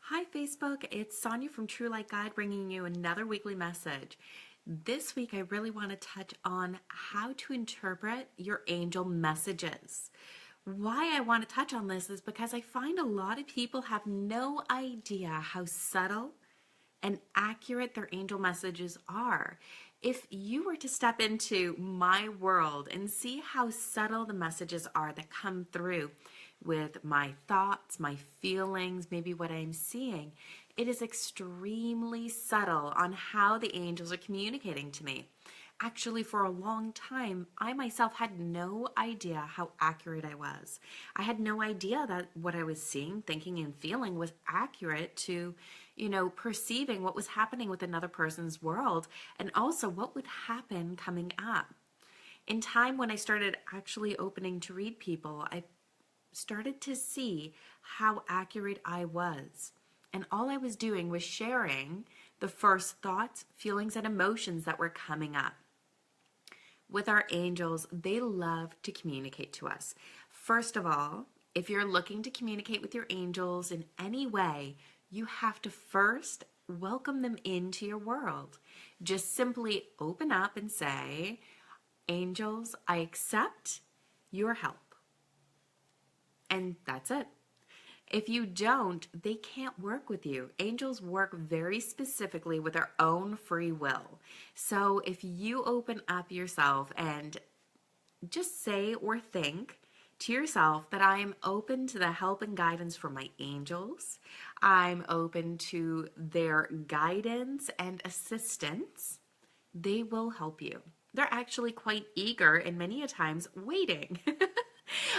Hi Facebook, it's Sonia from Tru Lite Guide bringing you another weekly message. This week I really want to touch on how to interpret your angel messages. Why I want to touch on this is because I find a lot of people have no idea how subtle and accurate their angel messages are. If you were to step into my world and see how subtle the messages are that come through with my thoughts, my feelings, maybe what I'm seeing, it is extremely subtle on how the angels are communicating to me. Actually, for a long time, I myself had no idea how accurate I was. I had no idea that what I was seeing, thinking, and feeling was accurate to, perceiving what was happening with another person's world and also what would happen coming up. In time, when I started actually opening to read people, I started to see how accurate I was. And all I was doing was sharing the first thoughts, feelings, and emotions that were coming up. With our angels, they love to communicate to us. First of all, if you're looking to communicate with your angels in any way, you have to first welcome them into your world. Just simply open up and say, "Angels, I accept your help." And that's it. If you don't, they can't work with you. Angels work very specifically with their own free will. So if you open up yourself and just say or think to yourself that I am open to the help and guidance from my angels, I'm open to their guidance and assistance, they will help you. They're actually quite eager and many a times waiting.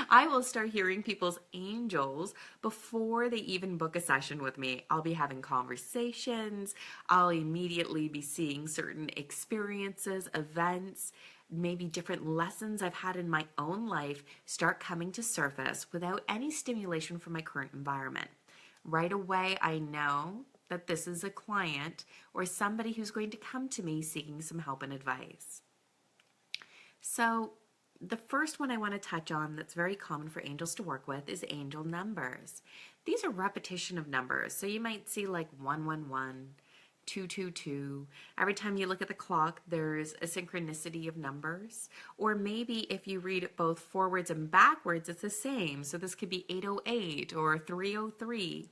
I will start hearing people's angels before they even book a session with me. I'll be having conversations. I'll immediately be seeing certain experiences, events, maybe different lessons I've had in my own life start coming to surface without any stimulation from my current environment. Right away, I know that this is a client or somebody who's going to come to me seeking some help and advice. So, the first one I want to touch on that's very common for angels to work with is angel numbers. These are repetition of numbers. So you might see like 111, 222. Every time you look at the clock, there's a synchronicity of numbers. Or maybe if you read it both forwards and backwards, it's the same. So this could be 808 or 303.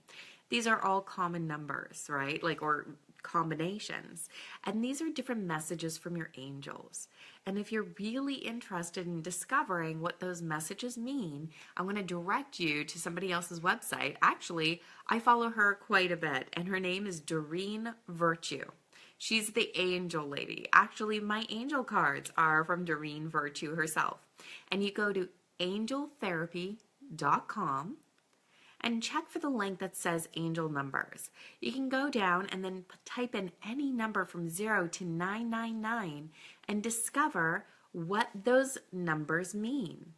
These are all common numbers, right? Or combinations. And these are different messages from your angels. And if you're really interested in discovering what those messages mean, I'm going to direct you to somebody else's website. Actually, I follow her quite a bit, and her name is Doreen Virtue. She's the angel lady. Actually, my angel cards are from Doreen Virtue herself. And you go to angeltherapy.com and check for the link that says angel numbers. You can go down and then type in any number from 0 to 999 and discover what those numbers mean.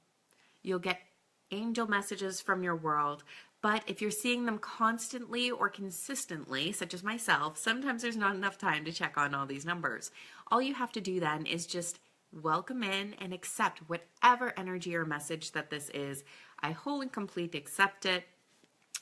You'll get angel messages from your world, but if you're seeing them constantly or consistently, such as myself, sometimes there's not enough time to check on all these numbers. All you have to do then is just welcome in and accept whatever energy or message that this is. I whole and complete accept it.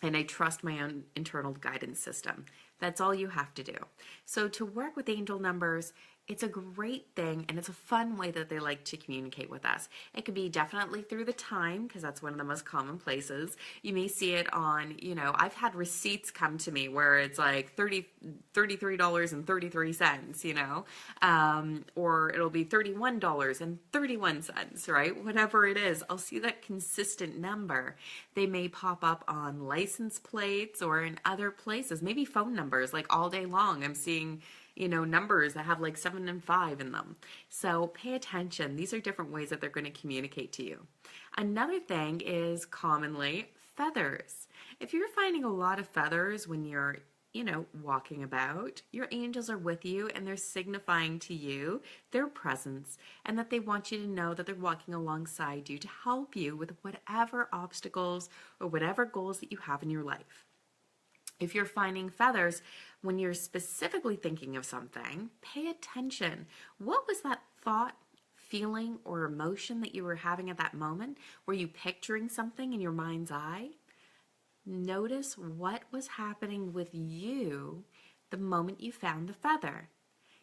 And I trust my own internal guidance system. That's all you have to do. So to work with angel numbers, it's a great thing and it's a fun way that they like to communicate with us. It could be definitely through the time, because that's one of the most common places. You may see it on, I've had receipts come to me where it's like $33.33, or it'll be $31.31, right? Whatever it is, I'll see that consistent number. They may pop up on license plates or in other places, maybe phone numbers, like all day long. I'm seeing numbers that have like 7 and 5 in them. So pay attention. These are different ways that they're going to communicate to you. Another thing is commonly feathers. If you're finding a lot of feathers when you're, walking about, your angels are with you and they're signifying to you their presence and that they want you to know that they're walking alongside you to help you with whatever obstacles or whatever goals that you have in your life. If you're finding feathers when you're specifically thinking of something, pay attention. What was that thought, feeling, or emotion that you were having at that moment? Were you picturing something in your mind's eye? Notice what was happening with you the moment you found the feather.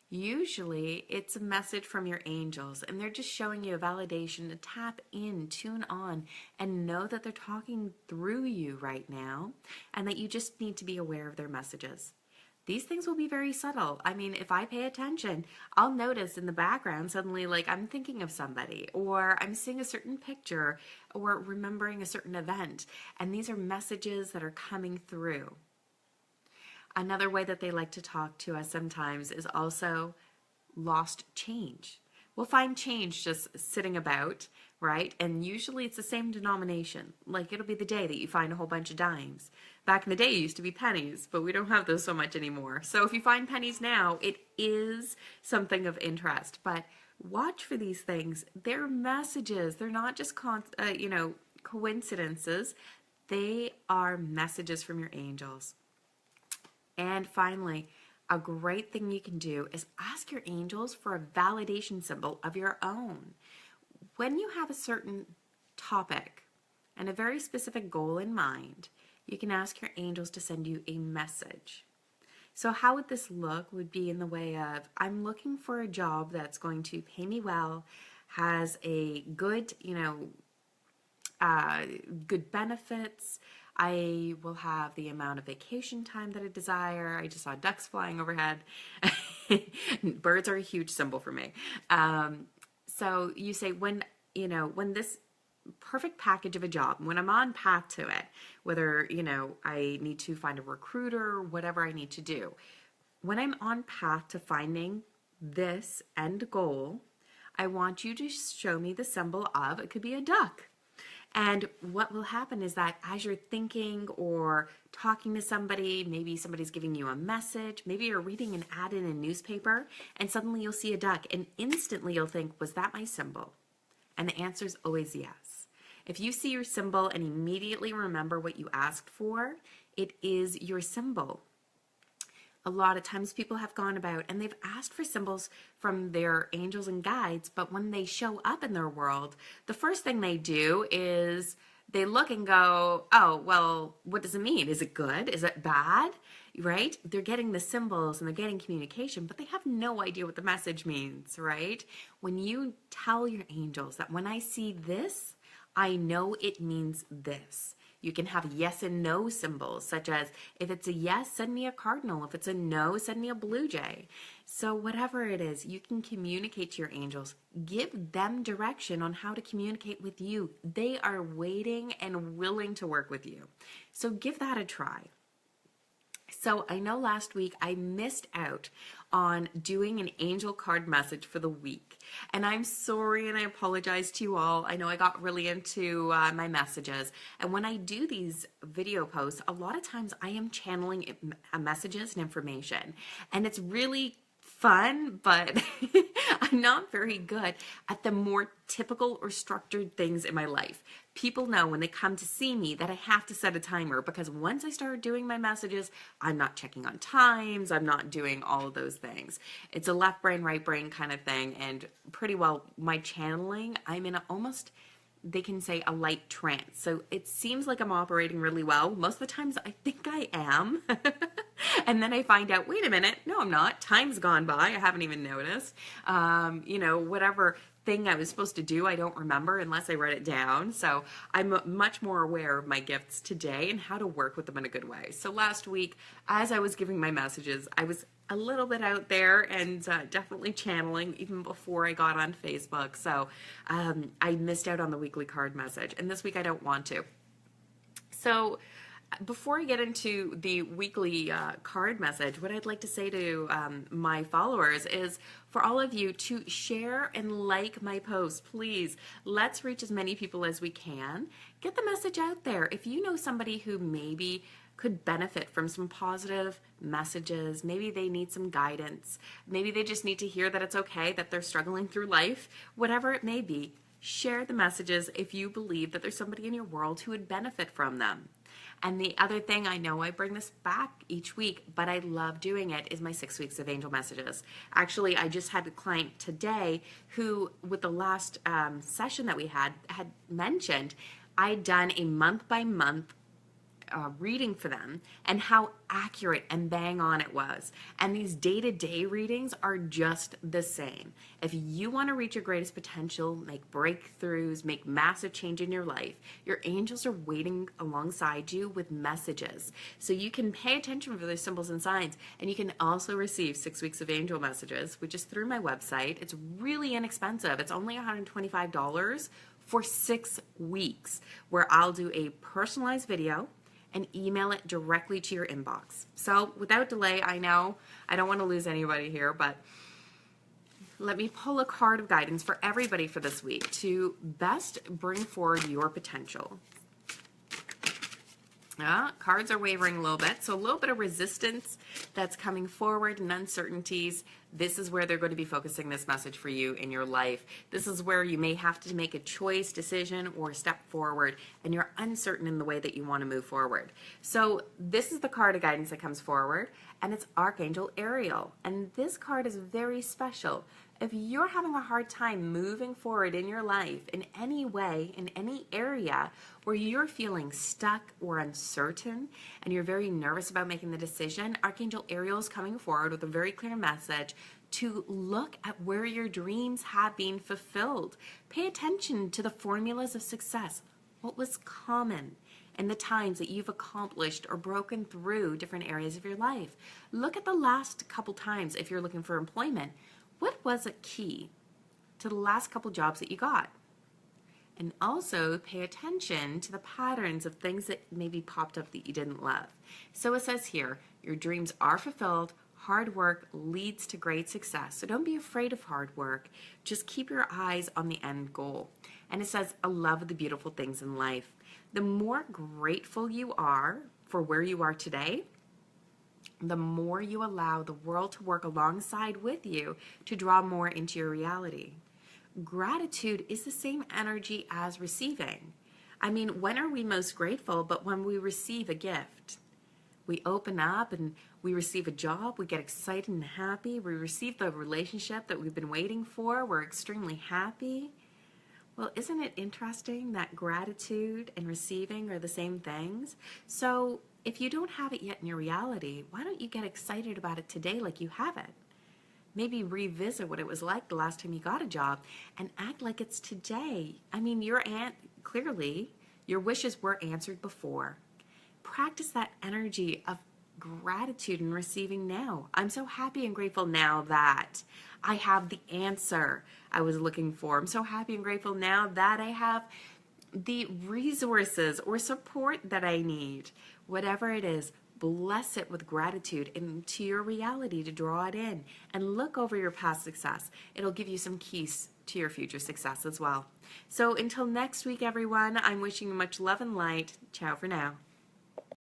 Usually, it's a message from your angels, and they're just showing you a validation to tap in, tune on, and know that they're talking through you right now, and that you just need to be aware of their messages. These things will be very subtle. I mean, if I pay attention, I'll notice in the background suddenly, like, I'm thinking of somebody, or I'm seeing a certain picture, or remembering a certain event, and these are messages that are coming through. Another way that they like to talk to us sometimes is also lost change. We'll find change just sitting about, right? And usually it's the same denomination. Like, it'll be the day that you find a whole bunch of dimes. Back in the day, it used to be pennies, but we don't have those so much anymore. So if you find pennies now, it is something of interest. But watch for these things. They're messages. They're not just coincidences. They are messages from your angels. And finally, a great thing you can do is ask your angels for a validation symbol of your own. When you have a certain topic and a very specific goal in mind, you can ask your angels to send you a message. So how would this look? Would be in the way of, I'm looking for a job that's going to pay me well, has a good, good benefits. I will have the amount of vacation time that I desire. I just saw ducks flying overhead. Birds are a huge symbol for me. So you say, when this perfect package of a job, when I'm on path to it, whether, I need to find a recruiter, whatever I need to do, when I'm on path to finding this end goal, I want you to show me the symbol of, it could be a duck. And what will happen is that as you're thinking or talking to somebody, maybe somebody's giving you a message, maybe you're reading an ad in a newspaper, and suddenly you'll see a duck, and instantly you'll think, was that my symbol? And the answer is always yes. If you see your symbol and immediately remember what you asked for, it is your symbol. A lot of times people have gone about and they've asked for symbols from their angels and guides, but when they show up in their world, the first thing they do is they look and go, oh, well, what does it mean? Is it good? Is it bad? Right? They're getting the symbols and they're getting communication, but they have no idea what the message means, right? When you tell your angels that when I see this, I know it means this. You can have yes and no symbols, such as if it's a yes, send me a cardinal. If it's a no, send me a blue jay. So whatever it is, you can communicate to your angels. Give them direction on how to communicate with you. They are waiting and willing to work with you. So give that a try. So I know last week I missed out on doing an angel card message for the week. And I'm sorry and I apologize to you all. I know I got really into my messages. And when I do these video posts, a lot of times I am channeling messages and information. And it's really fun, but I'm not very good at the more typical or structured things in my life. People know when they come to see me that I have to set a timer, because once I start doing my messages, I'm not checking on times, I'm not doing all of those things. It's a left brain, right brain kind of thing, and pretty well my channeling, I'm in almost, they can say, a light trance. So it seems like I'm operating really well. Most of the times I think I am. And then I find out, wait a minute, no, I'm not. Time's gone by. I haven't even noticed. Whatever thing I was supposed to do, I don't remember unless I write it down. So I'm much more aware of my gifts today and how to work with them in a good way. So last week, as I was giving my messages, I was a little bit out there and definitely channeling even before I got on Facebook. So I missed out on the weekly card message. And this week I don't want to. So before I get into the weekly card message, what I'd like to say to my followers is for all of you to share and like my posts. Please, let's reach as many people as we can. Get the message out there. If you know somebody who maybe could benefit from some positive messages, maybe they need some guidance, maybe they just need to hear that it's okay, that they're struggling through life, whatever it may be, share the messages if you believe that there's somebody in your world who would benefit from them. And the other thing, I know I bring this back each week, but I love doing it, is my 6 weeks of angel messages. Actually, I just had a client today who, with the last session that we had mentioned, I'd done a month by month reading for them and how accurate and bang on it was. And these day-to-day readings are just the same. If you want to reach your greatest potential, make breakthroughs, make massive change in your life, your angels are waiting alongside you with messages. So you can pay attention for those symbols and signs, and you can also receive 6 weeks of angel messages, which is through my website. It's really inexpensive. It's only $125 for 6 weeks, where I'll do a personalized video and email it directly to your inbox. So without delay, I know I don't want to lose anybody here, but let me pull a card of guidance for everybody for this week to best bring forward your potential. Cards are wavering a little bit, so a little bit of resistance that's coming forward and uncertainties. This is where they're going to be focusing this message for you in your life. This is where you may have to make a choice, decision, or step forward, and you're uncertain in the way that you want to move forward. So this is the card of guidance that comes forward, and it's Archangel Ariel. And this card is very special. If you're having a hard time moving forward in your life in any way, in any area where you're feeling stuck or uncertain and you're very nervous about making the decision, Archangel Ariel is coming forward with a very clear message to look at where your dreams have been fulfilled. Pay attention to the formulas of success. What was common in the times that you've accomplished or broken through different areas of your life? Look at the last couple times if you're looking for employment. What was a key to the last couple jobs that you got? And also pay attention to the patterns of things that maybe popped up that you didn't love. So it says here, your dreams are fulfilled. Hard work leads to great success. So don't be afraid of hard work. Just keep your eyes on the end goal. And it says, I love the beautiful things in life. The more grateful you are for where you are today, the more you allow the world to work alongside with you to draw more into your reality. Gratitude is the same energy as receiving. I mean, when are we most grateful but when we receive a gift? We open up and we receive a job, we get excited and happy, we receive the relationship that we've been waiting for, we're extremely happy. Well, isn't it interesting that gratitude and receiving are the same things? So if you don't have it yet in your reality, why don't you get excited about it today like you have it? Maybe revisit what it was like the last time you got a job and act like it's today. I mean, clearly, your wishes were answered before. Practice that energy of gratitude and receiving now. I'm so happy and grateful now that I have the answer I was looking for. I'm so happy and grateful now that I have the resources or support that I need. Whatever it is, bless it with gratitude into your reality to draw it in and look over your past success. It'll give you some keys to your future success as well. So until next week, everyone, I'm wishing you much love and light. Ciao for now.